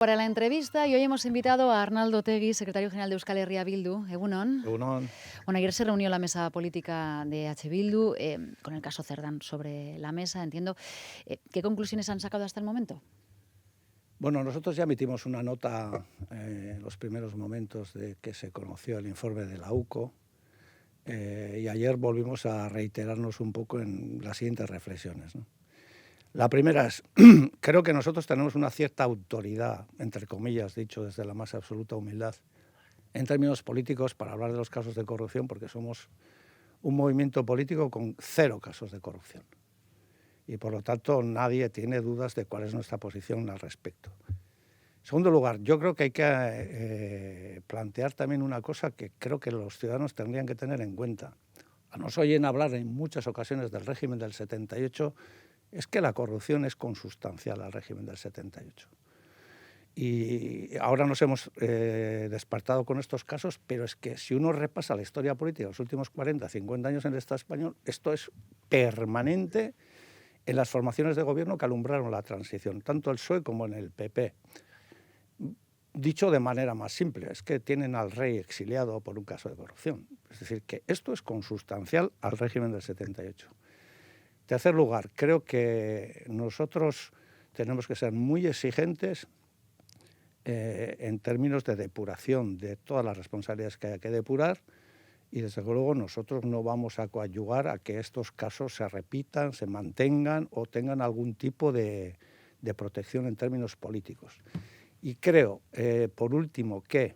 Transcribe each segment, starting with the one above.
Para la entrevista, y hoy hemos invitado a Arnaldo Otegi, secretario general de Euskal Herria Bildu. Egunon. Egunon. Bueno, ayer se reunió la mesa política de H. Bildu con el caso Cerdán sobre la mesa, entiendo. ¿Qué conclusiones han sacado hasta el momento? Bueno, nosotros ya emitimos una nota en los primeros momentos de que se conoció el informe de la UCO y ayer volvimos a reiterarnos un poco en las siguientes reflexiones, ¿no? La primera es, creo que nosotros tenemos una cierta autoridad, entre comillas, dicho desde la más absoluta humildad, en términos políticos para hablar de los casos de corrupción, porque somos un movimiento político con 0 casos de corrupción. Y por lo tanto nadie tiene dudas de cuál es nuestra posición al respecto. En segundo lugar, yo creo que hay que plantear también una cosa que creo que los ciudadanos tendrían que tener en cuenta. Nos oyen hablar en muchas ocasiones del régimen del 78, es que la corrupción es consustancial al régimen del 78. Y ahora nos hemos despertado con estos casos, pero es que si uno repasa la historia política de los últimos 40, 50 años en el Estado español, esto es permanente en las formaciones de gobierno que alumbraron la transición, tanto el PSOE como en el PP. Dicho de manera más simple, es que tienen al rey exiliado por un caso de corrupción. Es decir, que esto es consustancial al régimen del 78. En tercer lugar, creo que nosotros tenemos que ser muy exigentes en términos de depuración de todas las responsabilidades que haya que depurar y desde luego nosotros no vamos a coadyuvar a que estos casos se repitan, se mantengan o tengan algún tipo de protección en términos políticos. Y creo, por último, que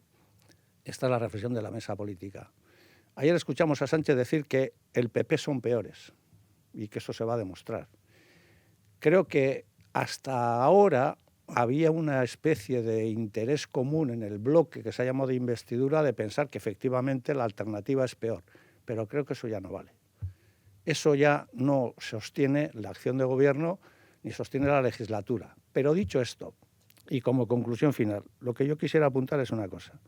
esta es la reflexión de la mesa política. Ayer escuchamos a Sánchez decir que el PP son peores y que eso se va a demostrar. Creo que hasta ahora había una especie de interés común en el bloque que se ha llamado de investidura de pensar que efectivamente la alternativa es peor, pero creo que eso ya no vale. Eso ya no sostiene la acción de gobierno ni sostiene la legislatura. Pero dicho esto, y como conclusión final, lo que yo quisiera apuntar es una cosa.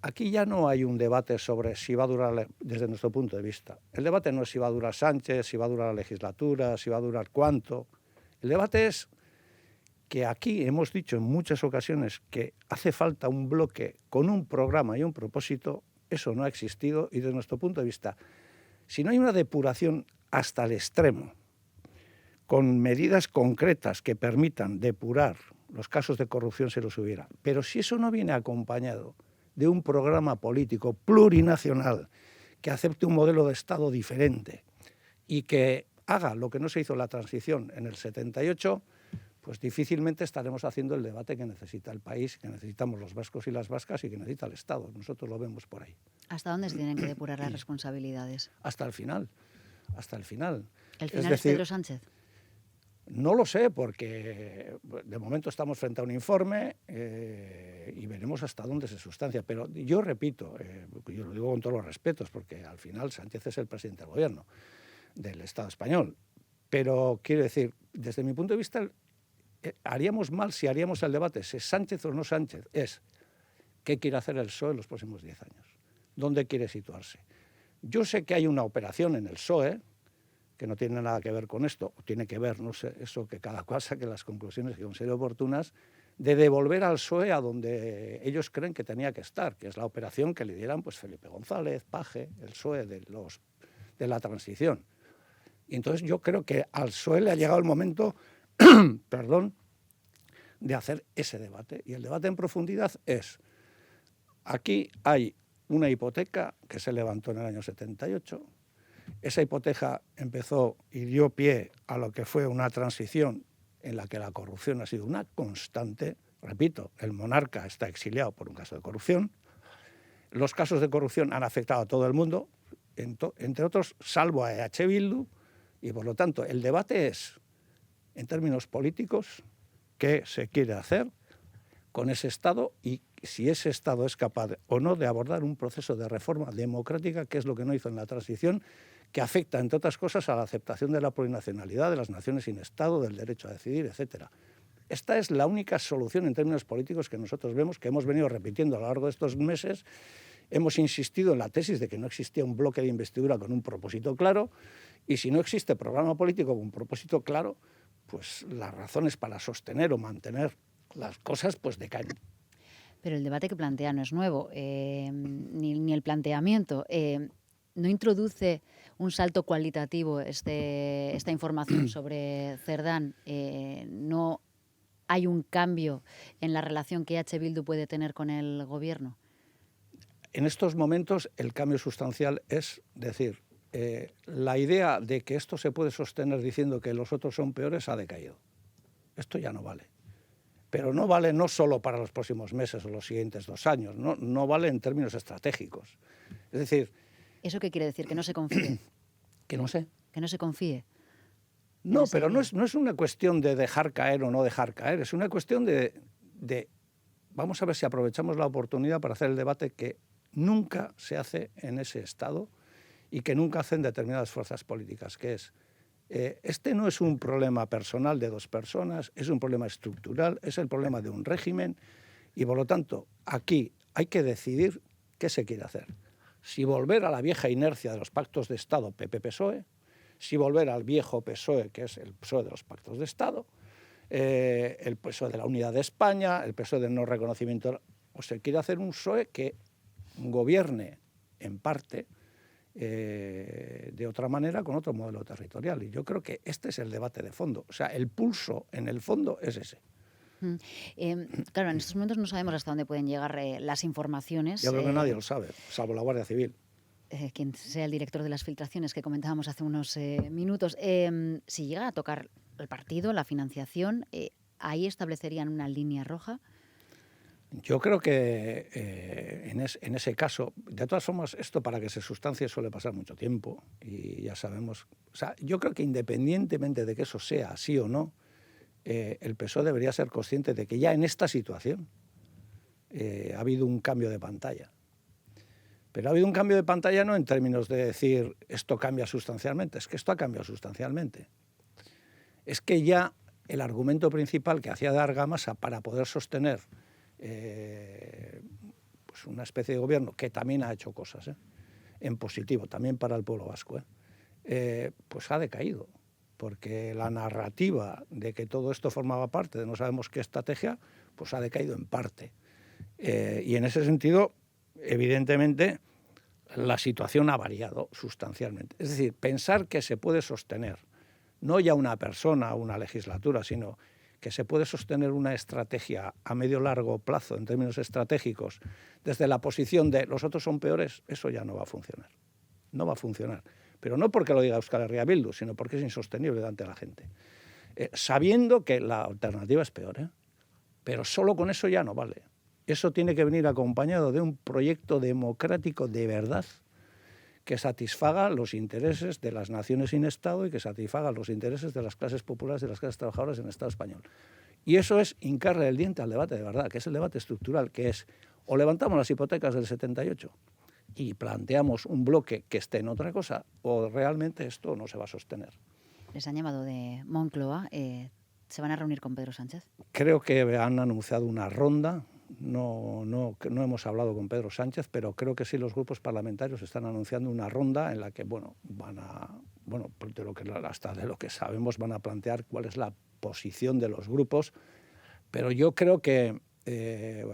Aquí ya no hay un debate sobre si va a durar, desde nuestro punto de vista. El debate no es si va a durar Sánchez, si va a durar la legislatura, si va a durar cuánto. El debate es que aquí hemos dicho en muchas ocasiones que hace falta un bloque con un programa y un propósito. Eso no ha existido y desde nuestro punto de vista, si no hay una depuración hasta el extremo, con medidas concretas que permitan depurar los casos de corrupción si los hubiera, pero si eso no viene acompañado de un programa político plurinacional que acepte un modelo de Estado diferente y que haga lo que no se hizo en la transición en el 78, pues difícilmente estaremos haciendo el debate que necesita el país, que necesitamos los vascos y las vascas y que necesita el Estado. Nosotros lo vemos por ahí. ¿Hasta dónde se tienen que depurar las responsabilidades? Hasta el final, hasta el final. ¿El final es Pedro Sánchez? No lo sé, porque de momento estamos frente a un informe y veremos hasta dónde se sustancia. Pero yo repito, yo lo digo con todos los respetos, porque al final Sánchez es el presidente del gobierno del Estado español. Pero quiero decir, desde mi punto de vista, haríamos mal si haríamos el debate, si es Sánchez o no Sánchez, es qué quiere hacer el PSOE en los próximos 10 años, dónde quiere situarse. Yo sé que hay una operación en el PSOE que no tiene nada que ver con esto, o tiene que ver, no sé, eso que cada cual saque las conclusiones que considere oportunas, de devolver al PSOE a donde ellos creen que tenía que estar, que es la operación que lideran pues Felipe González, Paje, el PSOE de la transición. Y entonces yo creo que al PSOE le ha llegado el momento perdón, de hacer ese debate. Y el debate en profundidad es, aquí hay una hipoteca que se levantó en el año 78, esa hipoteca empezó y dio pie a lo que fue una transición en la que la corrupción ha sido una constante. Repito, el monarca está exiliado por un caso de corrupción, los casos de corrupción han afectado a todo el mundo, entre otros, salvo a H. Bildu, y por lo tanto el debate es, en términos políticos, qué se quiere hacer con ese Estado y si ese Estado es capaz o no de abordar un proceso de reforma democrática, que es lo que no hizo en la transición, que afecta, entre otras cosas, a la aceptación de la plurinacionalidad, de las naciones sin Estado, del derecho a decidir, etc. Esta es la única solución en términos políticos que nosotros vemos, que hemos venido repitiendo a lo largo de estos meses. Hemos insistido en la tesis de que no existía un bloque de investidura con un propósito claro, y si no existe programa político con un propósito claro, pues las razones para sostener o mantener las cosas pues decaen. Pero el debate que plantea no es nuevo, ni el planteamiento. ¿No introduce un salto cualitativo esta información sobre Cerdán? ¿No hay un cambio en la relación que H. Bildu puede tener con el gobierno? En estos momentos el cambio sustancial es decir, la idea de que esto se puede sostener diciendo que los otros son peores ha decaído. Esto ya no vale. Pero no vale no solo para los próximos meses o los siguientes 2 años, no vale en términos estratégicos. Es decir... ¿Eso qué quiere decir? ¿Que no se confíe? Que no sé. ¿Que no se confíe? No, pero no es una cuestión de dejar caer o no dejar caer, es una cuestión de... Vamos a ver si aprovechamos la oportunidad para hacer el debate que nunca se hace en ese Estado y que nunca hacen determinadas fuerzas políticas, que es... este no es un problema personal de 2 personas, es un problema estructural, es el problema de un régimen y, por lo tanto, aquí hay que decidir qué se quiere hacer. Si volver a la vieja inercia de los pactos de Estado PP-PSOE, si volver al viejo PSOE, que es el PSOE de los pactos de Estado, el PSOE de la unidad de España, el PSOE del no reconocimiento, o se quiere hacer un PSOE que gobierne en parte de otra manera con otro modelo territorial. Y yo creo que este es el debate de fondo. O sea, el pulso en el fondo es ese. Claro, en estos momentos no sabemos hasta dónde pueden llegar las informaciones. Yo creo que nadie lo sabe, salvo la Guardia Civil. Quien sea el director de las filtraciones que comentábamos hace unos minutos. Si llega a tocar el partido, la financiación, ¿ahí establecerían una línea roja? Yo creo que en ese caso, de todas formas, esto para que se sustancie suele pasar mucho tiempo y ya sabemos. O sea, yo creo que independientemente de que eso sea así o no, el PSOE debería ser consciente de que ya en esta situación ha habido un cambio de pantalla. Pero ha habido un cambio de pantalla no en términos de decir esto cambia sustancialmente, es que esto ha cambiado sustancialmente. Es que ya el argumento principal que hacía de argamasa para poder sostener pues una especie de gobierno que también ha hecho cosas en positivo, también para el pueblo vasco, pues ha decaído, porque la narrativa de que todo esto formaba parte de no sabemos qué estrategia, pues ha decaído en parte. Y en ese sentido, evidentemente, la situación ha variado sustancialmente. Es decir, pensar que se puede sostener, no ya una persona o una legislatura, sino que se puede sostener una estrategia a medio-largo plazo en términos estratégicos desde la posición de los otros son peores, eso ya no va a funcionar. No va a funcionar. Pero no porque lo diga Euskal Herria Bildu, sino porque es insostenible ante la gente. Sabiendo que la alternativa es peor, pero solo con eso ya no vale. Eso tiene que venir acompañado de un proyecto democrático de verdad que satisfaga los intereses de las naciones sin Estado y que satisfaga los intereses de las clases populares y de las clases trabajadoras en el Estado español. Y eso es hincarle el diente al debate de verdad, que es el debate estructural, que es o levantamos las hipotecas del 78 y planteamos un bloque que esté en otra cosa, o realmente esto no se va a sostener. Les han llamado de Moncloa. ¿Se van a reunir con Pedro Sánchez? Creo que han anunciado una ronda. No hemos hablado con Pedro Sánchez, pero creo que sí los grupos parlamentarios están anunciando una ronda en la que, hasta de lo que sabemos van a plantear cuál es la posición de los grupos, pero yo creo que,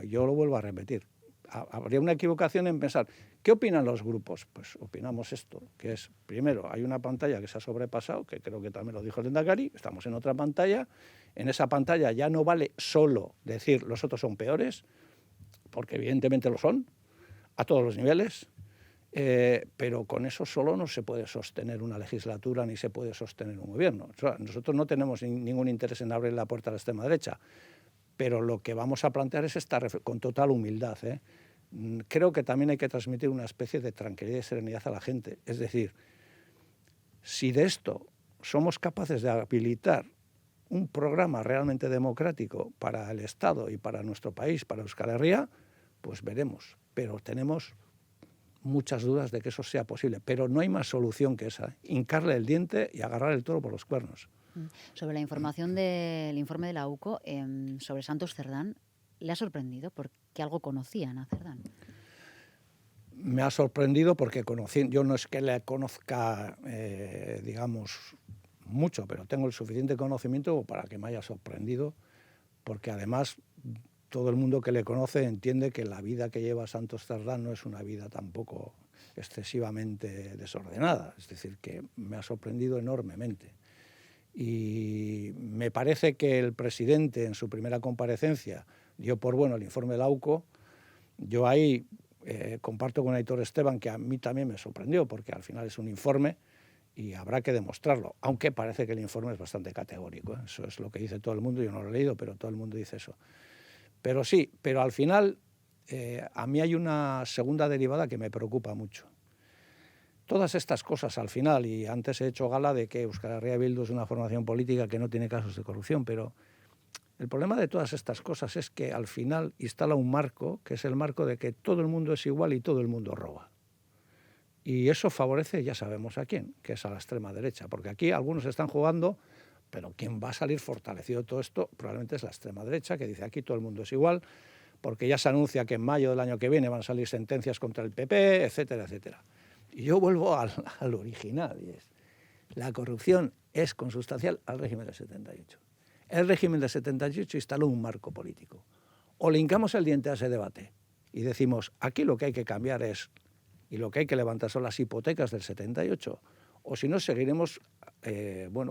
yo lo vuelvo a repetir, habría una equivocación en pensar, ¿qué opinan los grupos? Pues opinamos esto, que es, primero, hay una pantalla que se ha sobrepasado, que creo que también lo dijo el Lehendakari, estamos en otra pantalla. En esa pantalla ya no vale solo decir los otros son peores, porque evidentemente lo son, a todos los niveles, pero con eso solo no se puede sostener una legislatura ni se puede sostener un gobierno. O sea, nosotros no tenemos ningún interés en abrir la puerta a la extrema derecha, pero lo que vamos a plantear es con total humildad. Creo que también hay que transmitir una especie de tranquilidad y serenidad a la gente. Es decir, si de esto somos capaces de habilitar un programa realmente democrático para el Estado y para nuestro país, para Euskal Herria, pues veremos. Pero tenemos muchas dudas de que eso sea posible. Pero no hay más solución que esa, hincarle el diente y agarrar el toro por los cuernos. Sobre la información del informe de la UCO sobre Santos Cerdán, ¿le ha sorprendido? Porque algo conocían a Cerdán. Me ha sorprendido porque yo no es que le conozca, mucho, pero tengo el suficiente conocimiento para que me haya sorprendido, porque además todo el mundo que le conoce entiende que la vida que lleva Santos Cerdán no es una vida tampoco excesivamente desordenada. Es decir, que me ha sorprendido enormemente. Y me parece que el presidente en su primera comparecencia dio por bueno el informe de la UCO. Yo ahí comparto con Aitor Esteban que a mí también me sorprendió, porque al final es un informe y habrá que demostrarlo, aunque parece que el informe es bastante categórico, ¿eh? Eso es lo que dice todo el mundo, yo no lo he leído, pero todo el mundo dice eso. Pero sí, pero al final a mí hay una segunda derivada que me preocupa mucho. Todas estas cosas al final, y antes he hecho gala de que Euskal Herria Bildu es una formación política que no tiene casos de corrupción, pero el problema de todas estas cosas es que al final instala un marco, que es el marco de que todo el mundo es igual y todo el mundo roba. Y eso favorece, ya sabemos a quién, que es a la extrema derecha, porque aquí algunos están jugando, pero quien va a salir fortalecido de todo esto probablemente es la extrema derecha, que dice aquí todo el mundo es igual, porque ya se anuncia que en mayo del año que viene van a salir sentencias contra el PP, etcétera, etcétera. Y yo vuelvo al original, y es, la corrupción es consustancial al régimen del 78. El régimen del 78 instaló un marco político. O le hincamos el diente a ese debate y decimos, aquí lo que hay que cambiar es, y lo que hay que levantar son las hipotecas del 78, o si no seguiremos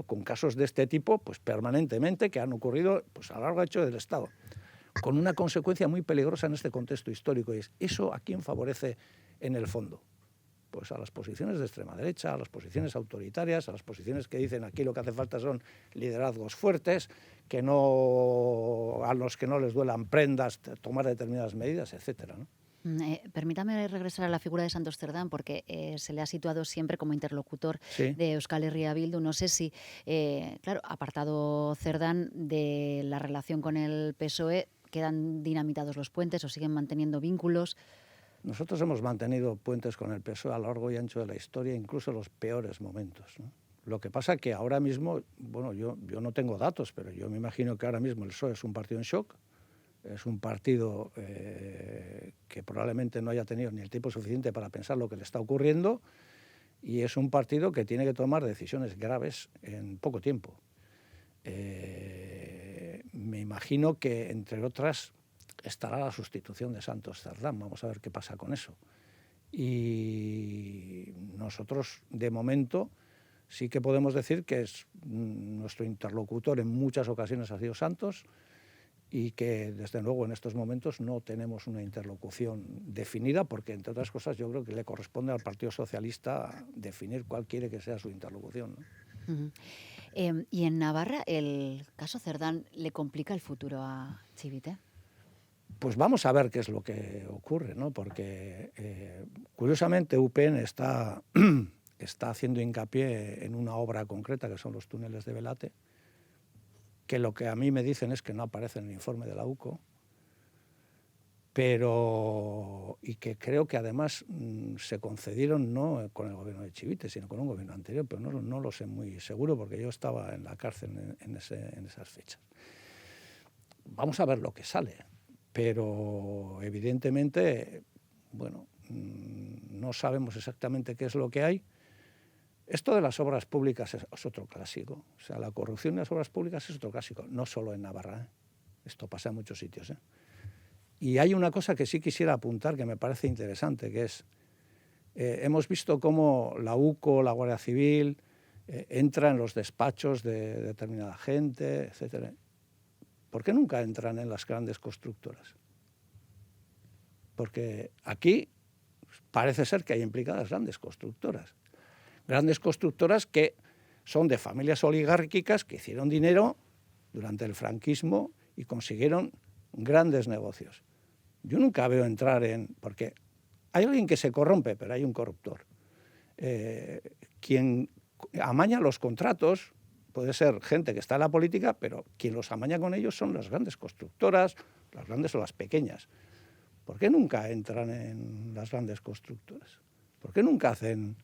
con casos de este tipo pues permanentemente que han ocurrido pues, a lo largo del Estado, con una consecuencia muy peligrosa en este contexto histórico, y es, ¿eso a quién favorece en el fondo? Pues a las posiciones de extrema derecha, a las posiciones autoritarias, a las posiciones que dicen aquí lo que hace falta son liderazgos fuertes, a los que no les duelan prendas, tomar determinadas medidas, etcétera, ¿no? Permítame regresar a la figura de Santos Cerdán, porque se le ha situado siempre como interlocutor Sí. de Euskal Herria Bildu. No sé si, claro, apartado Cerdán de la relación con el PSOE, ¿quedan dinamitados los puentes o siguen manteniendo vínculos? Nosotros hemos mantenido puentes con el PSOE a lo largo y ancho de la historia, incluso en los peores momentos, ¿no? Lo que pasa es que ahora mismo, bueno, yo no tengo datos, pero yo me imagino que ahora mismo el PSOE es un partido en shock, es un partido que probablemente no haya tenido ni el tiempo suficiente para pensar lo que le está ocurriendo, y es un partido que tiene que tomar decisiones graves en poco tiempo. Me imagino que, entre otras, estará la sustitución de Santos Cerdán. Vamos a ver qué pasa con eso. Y nosotros, de momento, sí que podemos decir que es nuestro interlocutor en muchas ocasiones ha sido Santos, y que, desde luego, en estos momentos no tenemos una interlocución definida, porque, entre otras cosas, yo creo que le corresponde al Partido Socialista definir cuál quiere que sea su interlocución, ¿no? Uh-huh. ¿Y en Navarra el caso Cerdán le complica el futuro a Chivite? Pues vamos a ver qué es lo que ocurre, ¿no? Porque, curiosamente, UPN está haciendo hincapié en una obra concreta, que son los túneles de Belate, que lo que a mí me dicen es que no aparece en el informe de la UCO, y que creo que además se concedieron no con el gobierno de Chivite, sino con un gobierno anterior, pero no lo sé muy seguro, porque yo estaba en la cárcel en esas fechas. Vamos a ver lo que sale, pero evidentemente, bueno, no sabemos exactamente qué es lo que hay. Esto de las obras públicas es otro clásico. O sea, la corrupción de las obras públicas es otro clásico, no solo en Navarra, ¿eh? Esto pasa en muchos sitios, ¿eh? Y hay una cosa que sí quisiera apuntar que me parece interesante, que es, hemos visto cómo la UCO, la Guardia Civil, entra en los despachos de determinada gente, etcétera. ¿Por qué nunca entran en las grandes constructoras? Porque aquí parece ser que hay implicadas grandes constructoras que son de familias oligárquicas que hicieron dinero durante el franquismo y consiguieron grandes negocios. Yo nunca veo entrar porque hay alguien que se corrompe, pero hay un corruptor. Quien amaña los contratos puede ser gente que está en la política, pero quien los amaña con ellos son las grandes constructoras, las grandes o las pequeñas. ¿Por qué nunca entran en las grandes constructoras? ¿Por qué nunca hacen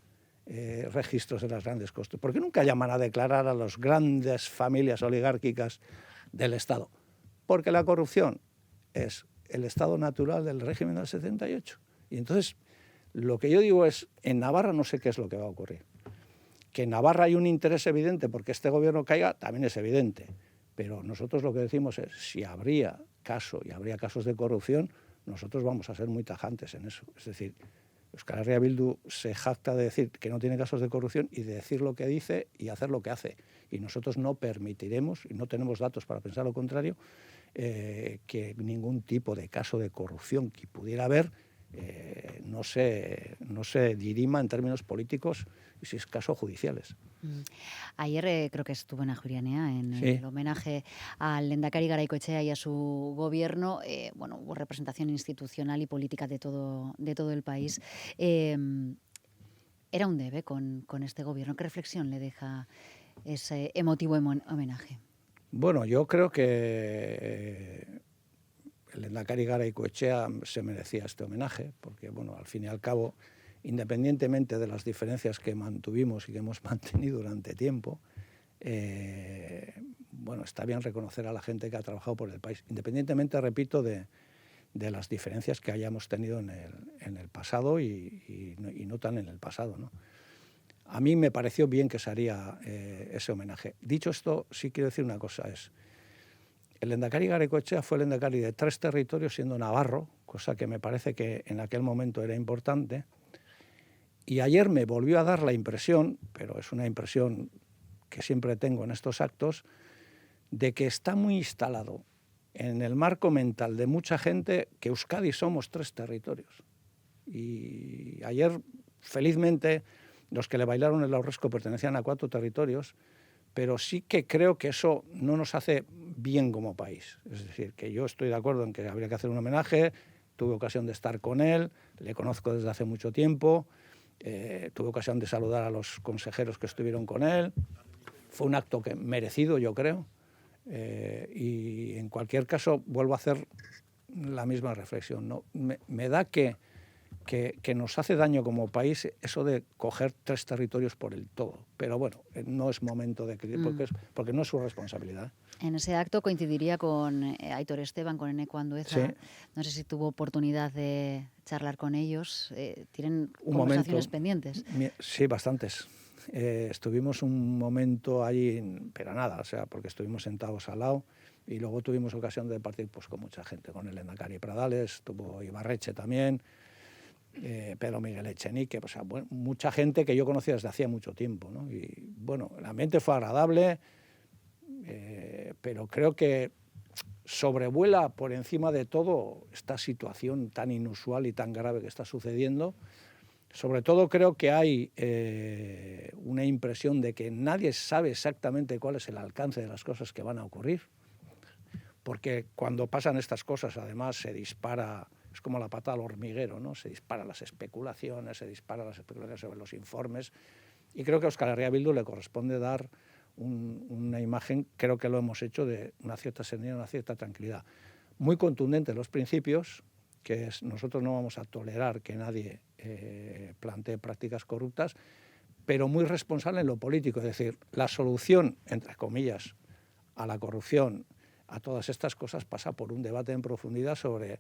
registros de las grandes constructoras? ¿Por qué nunca llaman a declarar a las grandes familias oligárquicas del Estado? Porque la corrupción es el estado natural del régimen del 78. Y entonces, lo que yo digo es, en Navarra no sé qué es lo que va a ocurrir. Que en Navarra hay un interés evidente porque este gobierno caiga, también es evidente. Pero nosotros lo que decimos es, si habría caso y habría casos de corrupción, nosotros vamos a ser muy tajantes en eso. Es decir, Euskal Herria Bildu se jacta de decir que no tiene casos de corrupción y de decir lo que dice y hacer lo que hace. Y nosotros no permitiremos, y no tenemos datos para pensar lo contrario, que ningún tipo de caso de corrupción que pudiera haber no se dirima en términos políticos y, si es caso, judiciales. Ayer creo que estuvo en Ajurianea en Sí. el homenaje al Lehendakari Garaikoetxea y a su gobierno. Bueno, hubo representación institucional y política de todo el país. ¿Era un debe con este gobierno? ¿Qué reflexión le deja ese emotivo homenaje? Bueno, yo creo que el Lehendakari Garaikoetxea se merecía este homenaje, porque, bueno, al fin y al cabo, independientemente de las diferencias que mantuvimos y que hemos mantenido durante tiempo, bueno, está bien reconocer a la gente que ha trabajado por el país, independientemente, repito, de las diferencias que hayamos tenido en el pasado y no tan en el pasado, ¿no? A mí me pareció bien que se haría ese homenaje. Dicho esto, sí quiero decir una cosa, el Lehendakari Garaikoetxea fue el lehendakari de 3 territorios siendo navarro, cosa que me parece que en aquel momento era importante. Y ayer me volvió a dar la impresión, pero es una impresión que siempre tengo en estos actos, de que está muy instalado en el marco mental de mucha gente que Euskadi somos 3 territorios. Y ayer, felizmente, los que le bailaron el aurresco pertenecían a 4 territorios, pero sí que creo que eso no nos hace bien como país. Es decir, que yo estoy de acuerdo en que habría que hacer un homenaje, tuve ocasión de estar con él, le conozco desde hace mucho tiempo, tuve ocasión de saludar a los consejeros que estuvieron con él, fue un acto merecido, yo creo, y en cualquier caso vuelvo a hacer la misma reflexión, ¿no? Me da que nos hace daño como país eso de coger 3 territorios por el todo. Pero bueno, no es momento de porque no es su responsabilidad. En ese acto coincidiría con Aitor Esteban, con Eneko Andueza. Sí. No sé si tuvo oportunidad de charlar con ellos. ¿Tienen conversaciones pendientes? Sí, bastantes. Estuvimos un momento allí, pero nada, o sea, porque estuvimos sentados al lado y luego tuvimos ocasión de partir pues, con mucha gente, con el Lehendakari Pradales, tuvo Ibarretxe también, Pedro Miguel Echenique, o sea, bueno, mucha gente que yo conocía desde hacía mucho tiempo, ¿no? Y bueno, el ambiente fue agradable, pero creo que sobrevuela por encima de todo esta situación tan inusual y tan grave que está sucediendo. Sobre todo creo que hay una impresión de que nadie sabe exactamente cuál es el alcance de las cosas que van a ocurrir, porque cuando pasan estas cosas además se dispara, es como la pata al hormiguero, ¿no? Se disparan las especulaciones sobre los informes, y creo que a Euskal Herria Bildu le corresponde dar una imagen, creo que lo hemos hecho, de una cierta serenidad, una cierta tranquilidad. Muy contundente en los principios, que nosotros no vamos a tolerar que nadie plantee prácticas corruptas, pero muy responsable en lo político, es decir, la solución, entre comillas, a la corrupción, a todas estas cosas, pasa por un debate en profundidad sobre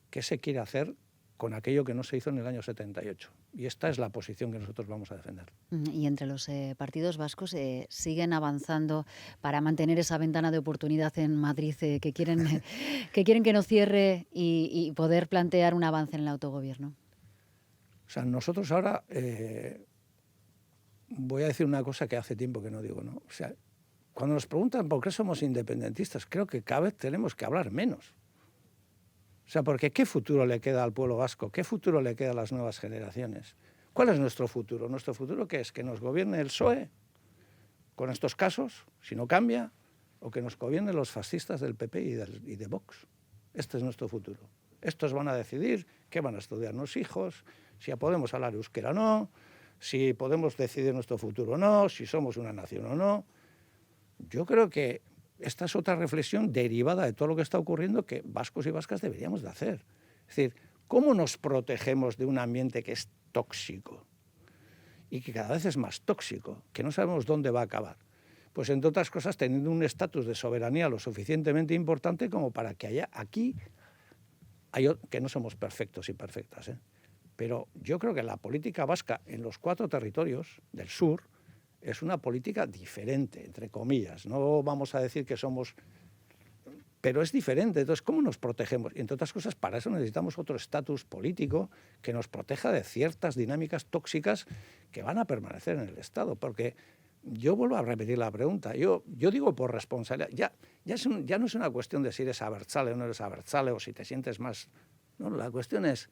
qué se quiere hacer con aquello que no se hizo en el año 78. Y esta es la posición que nosotros vamos a defender. Y entre los partidos vascos siguen avanzando para mantener esa ventana de oportunidad en Madrid que quieren que no cierre y poder plantear un avance en el autogobierno. O sea, nosotros ahora, voy a decir una cosa que hace tiempo que no digo, ¿no? O sea, cuando nos preguntan por qué somos independentistas, creo que cada vez tenemos que hablar menos. O sea, porque ¿qué futuro le queda al pueblo vasco? ¿Qué futuro le queda a las nuevas generaciones? ¿Cuál es nuestro futuro? ¿Nuestro futuro qué es? ¿Que nos gobierne el PSOE con estos casos, si no cambia? ¿O que nos gobiernen los fascistas del PP y de Vox? Este es nuestro futuro. Estos van a decidir qué van a estudiar los hijos, si podemos hablar euskera o no, si podemos decidir nuestro futuro o no, si somos una nación o no. Yo creo que esta es otra reflexión derivada de todo lo que está ocurriendo que vascos y vascas deberíamos de hacer. Es decir, ¿cómo nos protegemos de un ambiente que es tóxico y que cada vez es más tóxico, que no sabemos dónde va a acabar? Pues, entre otras cosas, teniendo un estatus de soberanía lo suficientemente importante como para que haya aquí, que no somos perfectos y perfectas, pero yo creo que la política vasca en los 4 territorios del sur es una política diferente, entre comillas. No vamos a decir que somos pero es diferente. Entonces, ¿cómo nos protegemos? Y entre otras cosas, para eso necesitamos otro estatus político que nos proteja de ciertas dinámicas tóxicas que van a permanecer en el Estado. Porque yo vuelvo a repetir la pregunta. Yo digo por responsabilidad. Ya no es una cuestión de si eres abertzale o no eres abertzale o si te sientes más... No, la cuestión es,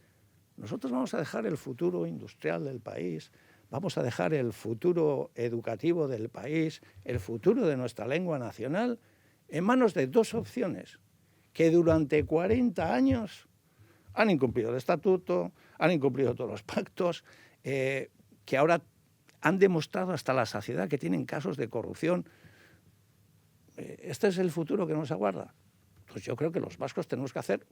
nosotros vamos a dejar el futuro industrial del país, vamos a dejar el futuro educativo del país, el futuro de nuestra lengua nacional en manos de dos opciones que durante 40 años han incumplido el estatuto, han incumplido todos los pactos, que ahora han demostrado hasta la saciedad que tienen casos de corrupción. ¿Este es el futuro que nos aguarda? Pues yo creo que los vascos tenemos que hacer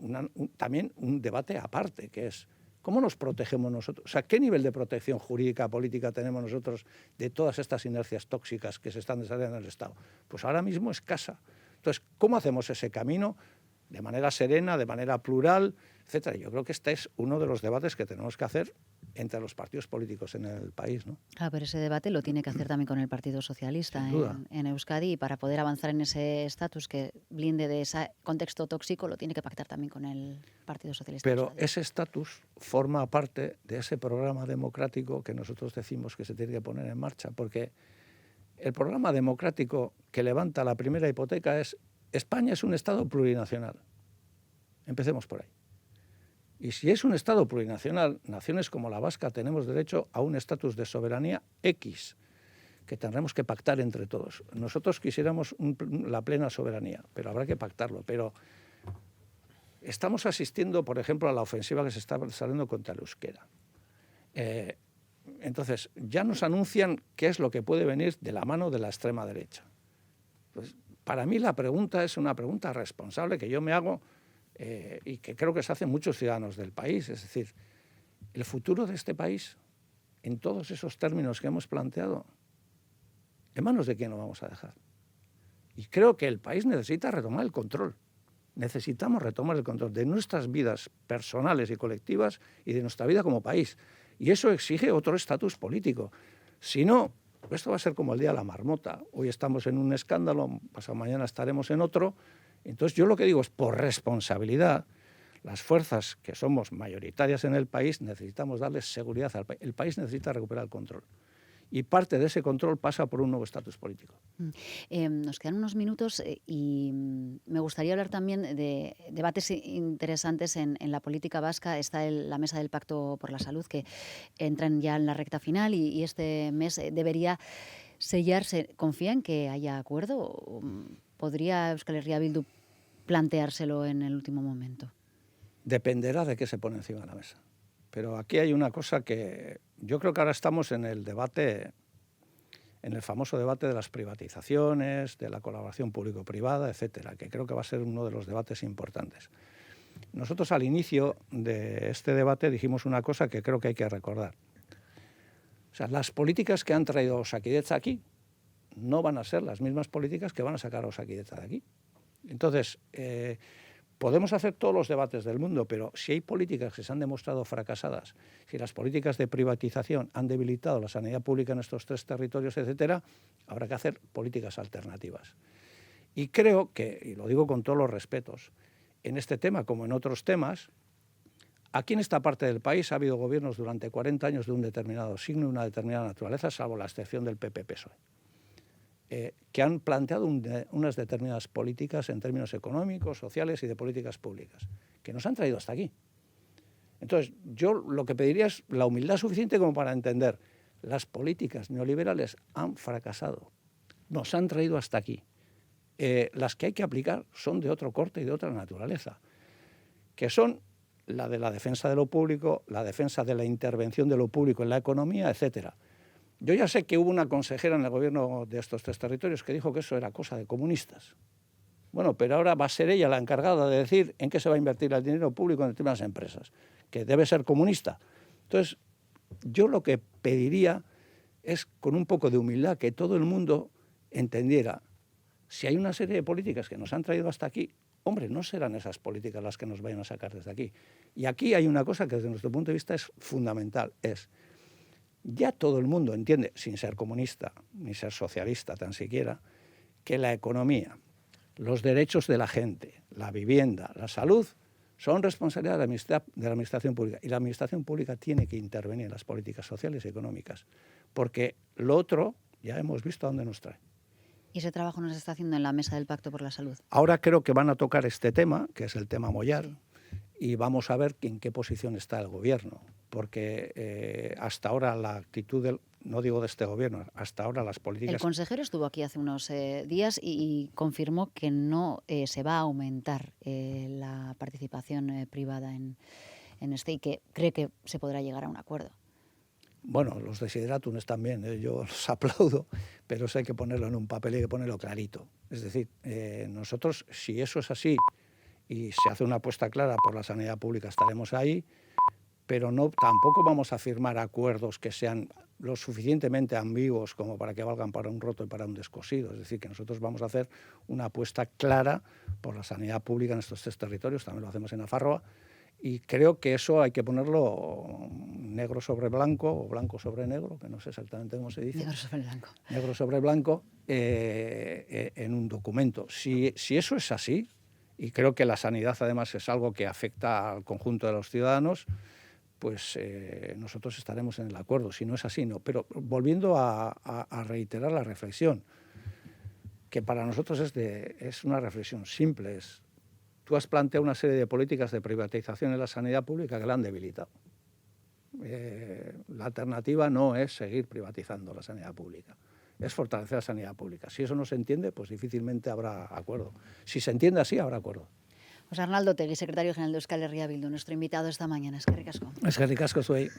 también un debate aparte, que es ¿cómo nos protegemos nosotros? O sea, ¿qué nivel de protección jurídica, política tenemos nosotros de todas estas inercias tóxicas que se están desarrollando en el Estado? Pues ahora mismo escasa. Entonces, ¿cómo hacemos ese camino de manera serena, de manera plural, etcétera? Yo creo que este es uno de los debates que tenemos que hacer entre los partidos políticos en el país, ¿no? Claro, pero ese debate lo tiene que hacer también con el Partido Socialista en Euskadi, y para poder avanzar en ese estatus que blinde de ese contexto tóxico lo tiene que pactar también con el Partido Socialista. Pero ese estatus forma parte de ese programa democrático que nosotros decimos que se tiene que poner en marcha, porque el programa democrático que levanta la primera hipoteca es España es un Estado plurinacional. Empecemos por ahí. Y si es un Estado plurinacional, naciones como la vasca tenemos derecho a un estatus de soberanía X, que tendremos que pactar entre todos. Nosotros quisiéramos la plena soberanía, pero habrá que pactarlo. Pero estamos asistiendo, por ejemplo, a la ofensiva que se está saliendo contra el euskera. Entonces, ya nos anuncian qué es lo que puede venir de la mano de la extrema derecha. Pues, para mí la pregunta es una pregunta responsable que yo me hago y que creo que se hacen muchos ciudadanos del país. Es decir, el futuro de este país, en todos esos términos que hemos planteado, ¿en manos de quién lo vamos a dejar? Y creo que el país necesita retomar el control. Necesitamos retomar el control de nuestras vidas personales y colectivas y de nuestra vida como país. Y eso exige otro estatus político. Si no, esto va a ser como el día de la marmota. Hoy estamos en un escándalo, pasado mañana estaremos en otro. Entonces yo lo que digo es, por responsabilidad, las fuerzas que somos mayoritarias en el país necesitamos darles seguridad al país. El país necesita recuperar el control. Y parte de ese control pasa por un nuevo estatus político. Nos quedan unos minutos y me gustaría hablar también de debates interesantes en la política vasca. Está la Mesa del Pacto por la Salud, que entran ya en la recta final y este mes debería sellarse. ¿Confía en que haya acuerdo? ¿Podría Euskal Herria Bildu planteárselo en el último momento? Dependerá de qué se pone encima de la mesa. Pero aquí hay una cosa que yo creo que ahora estamos en el debate, en el famoso debate de las privatizaciones, de la colaboración público-privada, etcétera, que creo que va a ser uno de los debates importantes. Nosotros al inicio de este debate dijimos una cosa que creo que hay que recordar. O sea, las políticas que han traído Osakidetza aquí no van a ser las mismas políticas que van a sacar a Osakidetza de aquí. Entonces, podemos hacer todos los debates del mundo, pero si hay políticas que se han demostrado fracasadas, si las políticas de privatización han debilitado la sanidad pública en estos 3 territorios, etcétera, habrá que hacer políticas alternativas. Y creo que, y lo digo con todos los respetos, en este tema como en otros temas, aquí en esta parte del país ha habido gobiernos durante 40 años de un determinado signo y una determinada naturaleza, salvo la excepción del PP-PSOE. Que han planteado unas determinadas políticas en términos económicos, sociales y de políticas públicas, que nos han traído hasta aquí. Entonces, yo lo que pediría es la humildad suficiente como para entender, las políticas neoliberales han fracasado, nos han traído hasta aquí. Las que hay que aplicar son de otro corte y de otra naturaleza, que son la de la defensa de lo público, la defensa de la intervención de lo público en la economía, etcétera. Yo ya sé que hubo una consejera en el gobierno de estos 3 territorios que dijo que eso era cosa de comunistas. Bueno, pero ahora va a ser ella la encargada de decir en qué se va a invertir el dinero público en determinadas empresas, que debe ser comunista. Entonces, yo lo que pediría es, con un poco de humildad, que todo el mundo entendiera, si hay una serie de políticas que nos han traído hasta aquí, hombre, no serán esas políticas las que nos vayan a sacar desde aquí. Y aquí hay una cosa que desde nuestro punto de vista es fundamental, es... Ya todo el mundo entiende, sin ser comunista ni ser socialista tan siquiera, que la economía, los derechos de la gente, la vivienda, la salud, son responsabilidad de la Administración pública. Y la Administración pública tiene que intervenir en las políticas sociales y económicas, porque lo otro ya hemos visto a dónde nos trae. ¿Y ese trabajo no se está haciendo en la mesa del Pacto por la Salud? Ahora creo que van a tocar este tema, que es el tema Mollar, y vamos a ver en qué posición está el Gobierno, porque hasta ahora la actitud, no digo de este Gobierno, hasta ahora las políticas... El consejero estuvo aquí hace unos días y confirmó que no se va a aumentar la participación privada en este y que cree que se podrá llegar a un acuerdo. Bueno, los desiderátums están bien, yo los aplaudo, pero eso hay que ponerlo en un papel y hay que ponerlo clarito. Es decir, nosotros, si eso es así y se hace una apuesta clara por la sanidad pública, estaremos ahí, pero tampoco vamos a firmar acuerdos que sean lo suficientemente ambiguos como para que valgan para un roto y para un descosido. Es decir, que nosotros vamos a hacer una apuesta clara por la sanidad pública en estos 3 territorios, también lo hacemos en Nafarroa, y creo que eso hay que ponerlo negro sobre blanco o blanco sobre negro, que no sé exactamente cómo se dice. Negro sobre blanco. Negro sobre blanco en un documento. Si eso es así, y creo que la sanidad además es algo que afecta al conjunto de los ciudadanos, pues nosotros estaremos en el acuerdo. Si no es así, no. Pero volviendo a reiterar la reflexión, que para nosotros es una reflexión simple, tú has planteado una serie de políticas de privatización en la sanidad pública que la han debilitado. La alternativa no es seguir privatizando la sanidad pública, es fortalecer la sanidad pública. Si eso no se entiende, pues difícilmente habrá acuerdo. Si se entiende así, habrá acuerdo. José Arnaldo Otegi, secretario general de Euskal Herria Bildu, nuestro invitado esta mañana. Eskerrik asko. Eskerrik asko zuei.